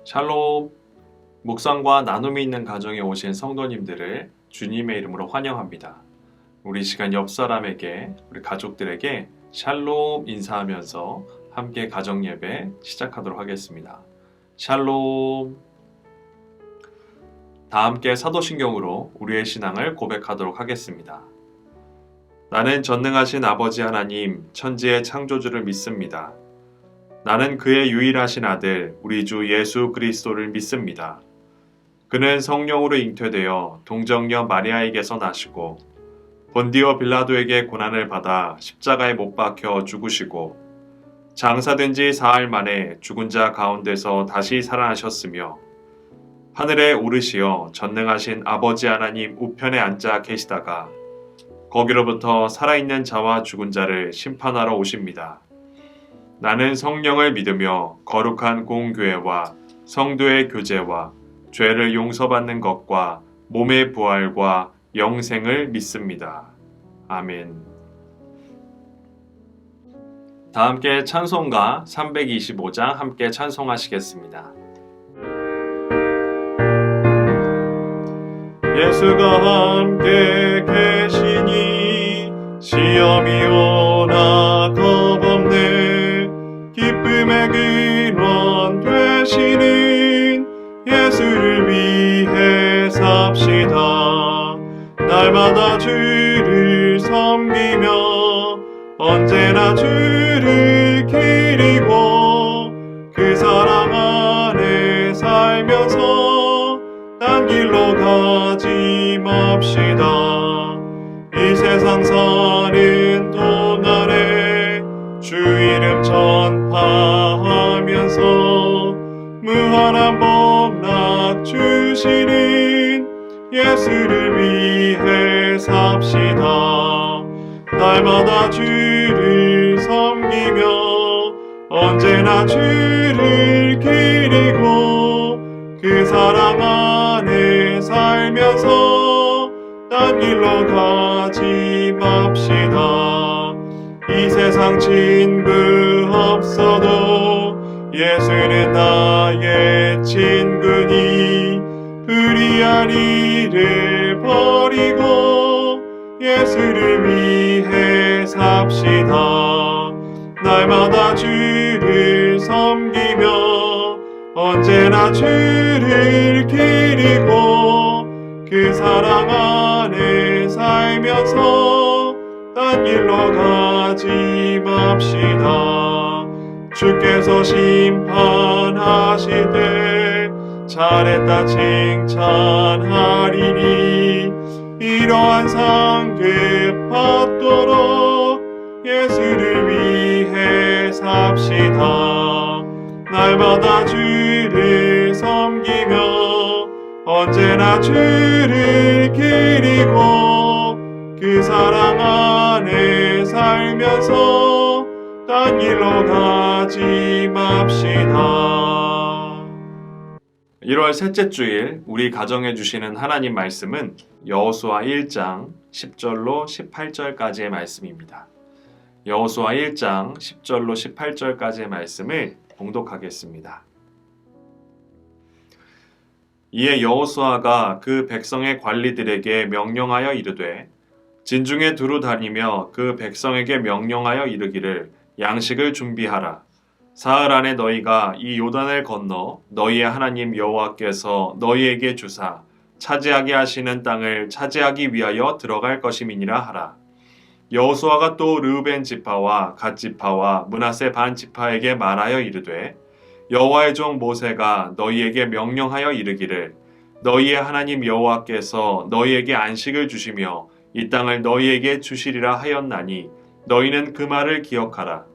샬롬! 묵상과 나눔이 있는 가정에 오신 성도님들을 주님의 이름으로 환영합니다. 우리 시간 옆 사람에게, 우리 가족들에게 샬롬 인사하면서 함께 가정 예배 시작하도록 하겠습니다. 샬롬! 다 함께 사도신경으로 우리의 신앙을 고백하도록 하겠습니다. 나는 전능하신 아버지 하나님, 천지의 창조주를 믿습니다. 나는 그의 유일하신 아들, 우리 주 예수 그리스도를 믿습니다. 그는 성령으로 잉태되어 동정녀 마리아에게서 나시고 본디오 빌라도에게 고난을 받아 십자가에 못 박혀 죽으시고 장사된 지 사흘 만에 죽은 자 가운데서 다시 살아나셨으며 하늘에 오르시어 전능하신 아버지 하나님 우편에 앉아 계시다가 거기로부터 살아있는 자와 죽은 자를 심판하러 오십니다. 나는 성령을 믿으며 거룩한 공교회와 성도의 교제와 죄를 용서받는 것과 몸의 부활과 영생을 믿습니다. 아멘. 다 함께 찬송가 325장 함께 찬송하시겠습니다. 예수가 함께 계시니 시험이 오나 겁없네. 기쁨의 근원 되시는 예수를 위해 삽시다. 날마다 주를 섬기며 언제나 주를 기리고 그 사랑 안에 살면서 딴 길로 가지 맙시다. 이 세상 사는 동안에 주 이름 전파하면서 무한한 복락 주시는 예수를 위해 삽시다. 날마다 주를 섬기며 언제나 주를 기리고 그 사랑 안에 살면서 딴 길로 가지 맙시다. 이 세상 친구 없어도 예수는 나의 친구니 불의한 일을 버리고 예수를 위해 삽시다. 날마다 주를 섬기며 언제나 주를 기리고 그 사랑 안에 살면서 딴 길로 가지 맙시다. 주께서 심판하실 때 잘했다 칭찬하리니 이러한 상급 받도록 예수를 위해 삽시다. 날마다 주를 섬기며 언제나 주를 기리고 그 사랑 안에 살면서 딴 길로 가지 맙시다. 1월 셋째 주일 우리 가정에 주시는 하나님 말씀은 여호수아 1장 10절로 18절까지의 말씀입니다. 여호수아 1장 10절로 18절까지의 말씀을 봉독하겠습니다. 이에 여호수아가 그 백성의 관리들에게 명령하여 이르되 진중에 두루 다니며 그 백성에게 명령하여 이르기를 양식을 준비하라. 사흘 안에 너희가 이 요단을 건너 너희의 하나님 여호와께서 너희에게 주사 차지하게 하시는 땅을 차지하기 위하여 들어갈 것임이니라 하라. 여호수아가 또 르우벤 지파와 갓 지파와 므낫세 반 지파에게 말하여 이르되 여호와의 종 모세가 너희에게 명령하여 이르기를 너희의 하나님 여호와께서 너희에게 안식을 주시며 이 땅을 너희에게 주시리라 하였나니 너희는 그 말을 기억하라.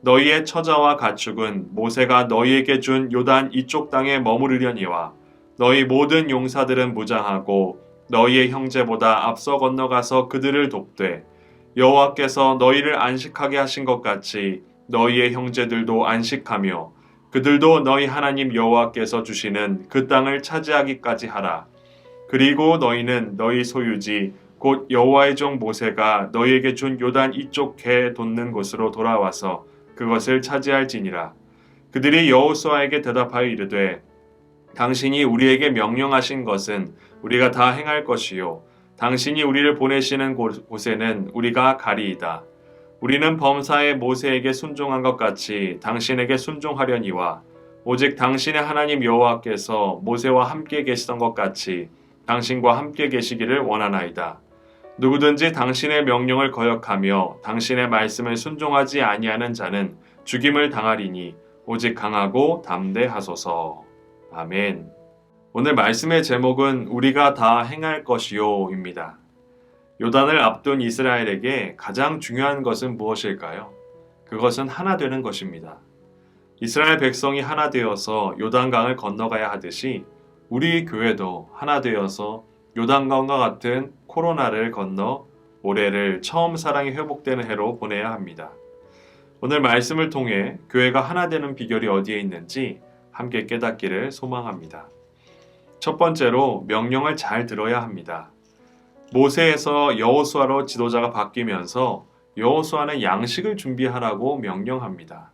너희의 처자와 가축은 모세가 너희에게 준 요단 이쪽 땅에 머무르려니와 너희 모든 용사들은 무장하고 너희의 형제보다 앞서 건너가서 그들을 돕되 여호와께서 너희를 안식하게 하신 것 같이 너희의 형제들도 안식하며 그들도 너희 하나님 여호와께서 주시는 그 땅을 차지하기까지 하라. 그리고 너희는 너희 소유지 곧 여호와의 종 모세가 너희에게 준 요단 이쪽 개 돋는 곳으로 돌아와서 그것을 차지할지니라. 그들이 여호수아에게 대답하여 이르되 당신이 우리에게 명령하신 것은 우리가 다 행할 것이요 당신이 우리를 보내시는 곳에는 우리가 가리이다. 우리는 범사의 모세에게 순종한 것 같이 당신에게 순종하려니와 오직 당신의 하나님 여호와께서 모세와 함께 계시던 것 같이 당신과 함께 계시기를 원하나이다. 누구든지 당신의 명령을 거역하며 당신의 말씀을 순종하지 아니하는 자는 죽임을 당하리니 오직 강하고 담대하소서. 아멘. 오늘 말씀의 제목은 우리가 다 행할 것이요입니다. 요단을 앞둔 이스라엘에게 가장 중요한 것은 무엇일까요? 그것은 하나 되는 것입니다. 이스라엘 백성이 하나 되어서 요단강을 건너가야 하듯이 우리 교회도 하나 되어서 요단강과 같은 코로나를 건너 올해를 처음 사랑이 회복되는 해로 보내야 합니다. 오늘 말씀을 통해 교회가 하나 되는 비결이 어디에 있는지 함께 깨닫기를 소망합니다. 첫 번째로 명령을 잘 들어야 합니다. 모세에서 여호수아로 지도자가 바뀌면서 여호수아는 양식을 준비하라고 명령합니다.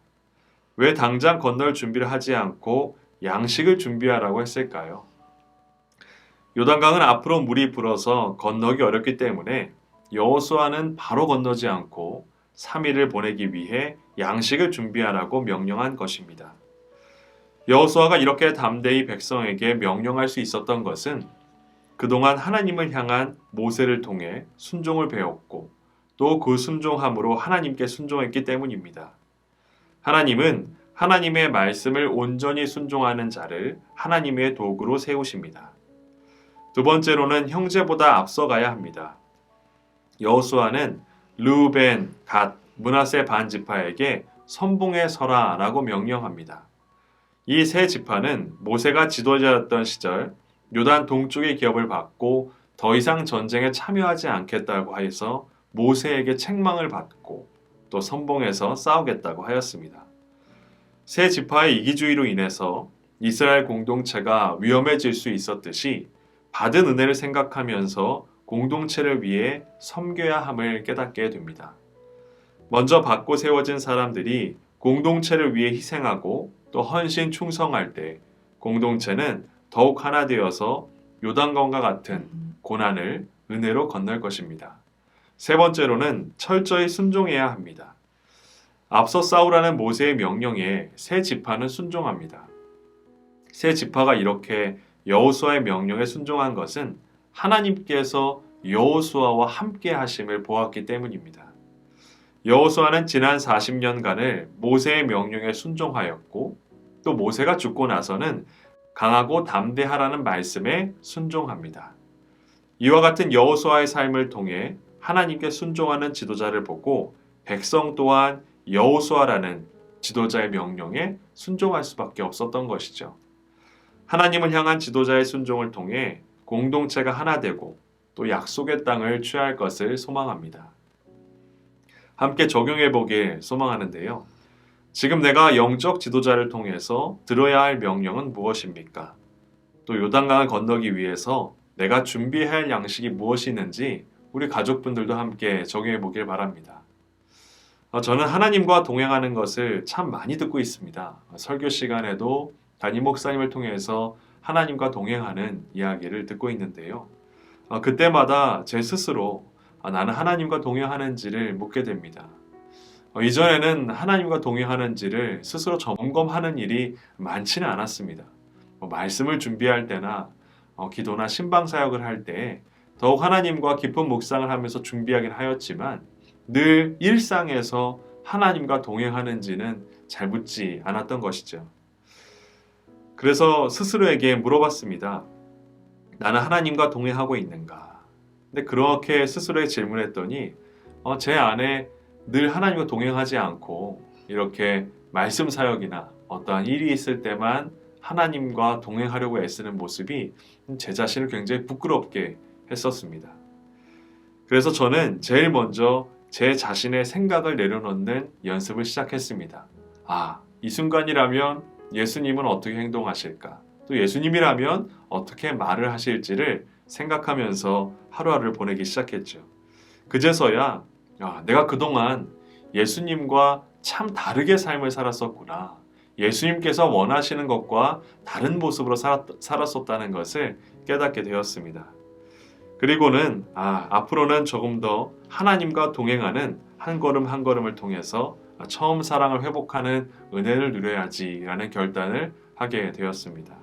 왜 당장 건널 준비를 하지 않고 양식을 준비하라고 했을까요? 요단강은 앞으로 물이 불어서 건너기 어렵기 때문에 여호수아는 바로 건너지 않고 3일을 보내기 위해 양식을 준비하라고 명령한 것입니다. 여호수아가 이렇게 담대히 백성에게 명령할 수 있었던 것은 그동안 하나님을 향한 모세를 통해 순종을 배웠고 또 그 순종함으로 하나님께 순종했기 때문입니다. 하나님은 하나님의 말씀을 온전히 순종하는 자를 하나님의 도구로 세우십니다. 두 번째로는 형제보다 앞서가야 합니다. 여호수아는 르우벤, 갓, 므낫세 반지파에게 선봉에 서라 라고 명령합니다. 이 세 지파는 모세가 지도자였던 시절 요단 동쪽의 기업을 받고 더 이상 전쟁에 참여하지 않겠다고 해서 모세에게 책망을 받고 또 선봉에서 싸우겠다고 하였습니다. 세 지파의 이기주의로 인해서 이스라엘 공동체가 위험해질 수 있었듯이 받은 은혜를 생각하면서 공동체를 위해 섬겨야 함을 깨닫게 됩니다. 먼저 받고 세워진 사람들이 공동체를 위해 희생하고 또 헌신 충성할 때 공동체는 더욱 하나 되어서 요단강과 같은 고난을 은혜로 건널 것입니다. 세 번째로는 철저히 순종해야 합니다. 앞서 싸우라는 모세의 명령에 세 지파는 순종합니다. 세 지파가 이렇게 여호수아의 명령에 순종한 것은 하나님께서 여호수아와 함께 하심을 보았기 때문입니다. 여호수아는 지난 40년간을 모세의 명령에 순종하였고 또 모세가 죽고 나서는 강하고 담대하라는 말씀에 순종합니다. 이와 같은 여호수아의 삶을 통해 하나님께 순종하는 지도자를 보고 백성 또한 여호수아라는 지도자의 명령에 순종할 수밖에 없었던 것이죠. 하나님을 향한 지도자의 순종을 통해 공동체가 하나 되고 또 약속의 땅을 취할 것을 소망합니다. 함께 적용해 보길 소망하는데요. 지금 내가 영적 지도자를 통해서 들어야 할 명령은 무엇입니까? 또 요단강을 건너기 위해서 내가 준비해야 할 양식이 무엇이 있는지 우리 가족분들도 함께 적용해 보길 바랍니다. 저는 하나님과 동행하는 것을 참 많이 듣고 있습니다. 설교 시간에도 담임 목사님을 통해서 하나님과 동행하는 이야기를 듣고 있는데요. 그때마다 제 스스로 나는 하나님과 동행하는지를 묻게 됩니다. 이전에는 하나님과 동행하는지를 스스로 점검하는 일이 많지는 않았습니다. 말씀을 준비할 때나 기도나 신방사역을 할 때 더욱 하나님과 깊은 묵상을 하면서 준비하긴 하였지만 늘 일상에서 하나님과 동행하는지는 잘 묻지 않았던 것이죠. 그래서 스스로에게 물어봤습니다. 나는 하나님과 동행하고 있는가? 근데 그렇게 스스로에게 질문했더니 제 안에 늘 하나님과 동행하지 않고 이렇게 말씀 사역이나 어떠한 일이 있을 때만 하나님과 동행하려고 애쓰는 모습이 제 자신을 굉장히 부끄럽게 했었습니다. 그래서 저는 제일 먼저 제 자신의 생각을 내려놓는 연습을 시작했습니다. 이 순간이라면 예수님은 어떻게 행동하실까? 또 예수님이라면 어떻게 말을 하실지를 생각하면서 하루하루를 보내기 시작했죠. 그제서야 내가 그동안 예수님과 참 다르게 삶을 살았었구나. 예수님께서 원하시는 것과 다른 모습으로 살았었다는 것을 깨닫게 되었습니다. 그리고는 앞으로는 조금 더 하나님과 동행하는 한 걸음 한 걸음을 통해서 처음 사랑을 회복하는 은혜를 누려야지라는 결단을 하게 되었습니다.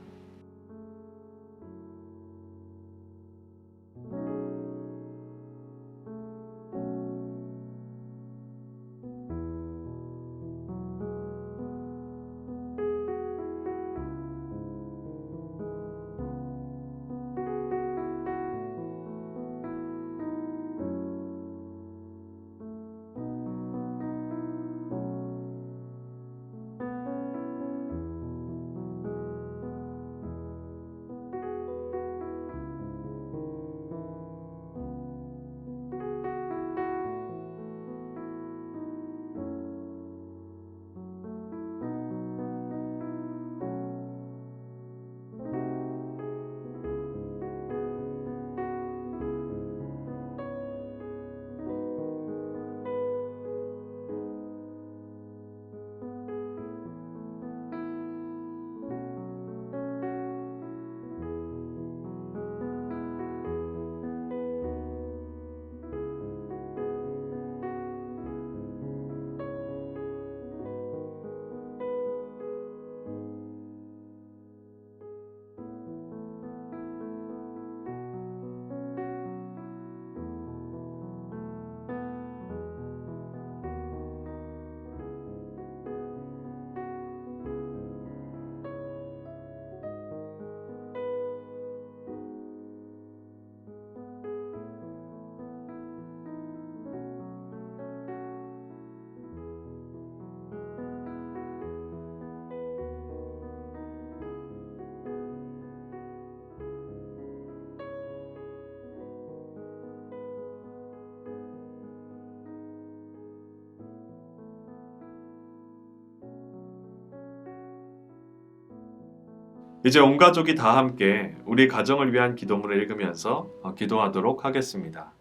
이제 온 가족이 다 함께 우리 가정을 위한 기도문을 읽으면서 기도하도록 하겠습니다.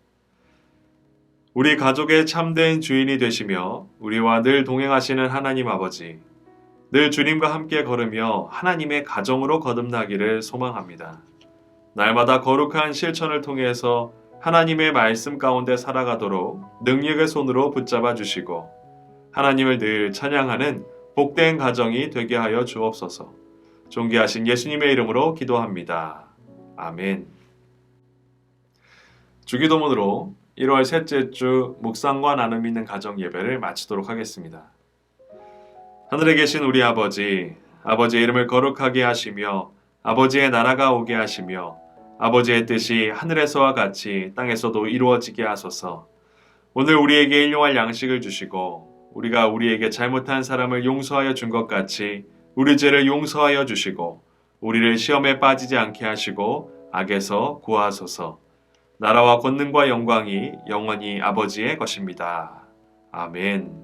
우리 가족의 참된 주인이 되시며 우리와 늘 동행하시는 하나님 아버지, 늘 주님과 함께 걸으며 하나님의 가정으로 거듭나기를 소망합니다. 날마다 거룩한 실천을 통해서 하나님의 말씀 가운데 살아가도록 능력의 손으로 붙잡아 주시고 하나님을 늘 찬양하는 복된 가정이 되게 하여 주옵소서. 존귀하신 예수님의 이름으로 기도합니다. 아멘. 주기도문으로 1월 셋째 주 묵상과 나눔 있는 가정 예배를 마치도록 하겠습니다. 하늘에 계신 우리 아버지, 아버지의 이름을 거룩하게 하시며 아버지의 나라가 오게 하시며 아버지의 뜻이 하늘에서와 같이 땅에서도 이루어지게 하소서. 오늘 우리에게 일용할 양식을 주시고 우리가 우리에게 잘못한 사람을 용서하여 준 것 같이 우리 죄를 용서하여 주시고 우리를 시험에 빠지지 않게 하시고 악에서 구하소서. 나라와 권능과 영광이 영원히 아버지의 것입니다. 아멘.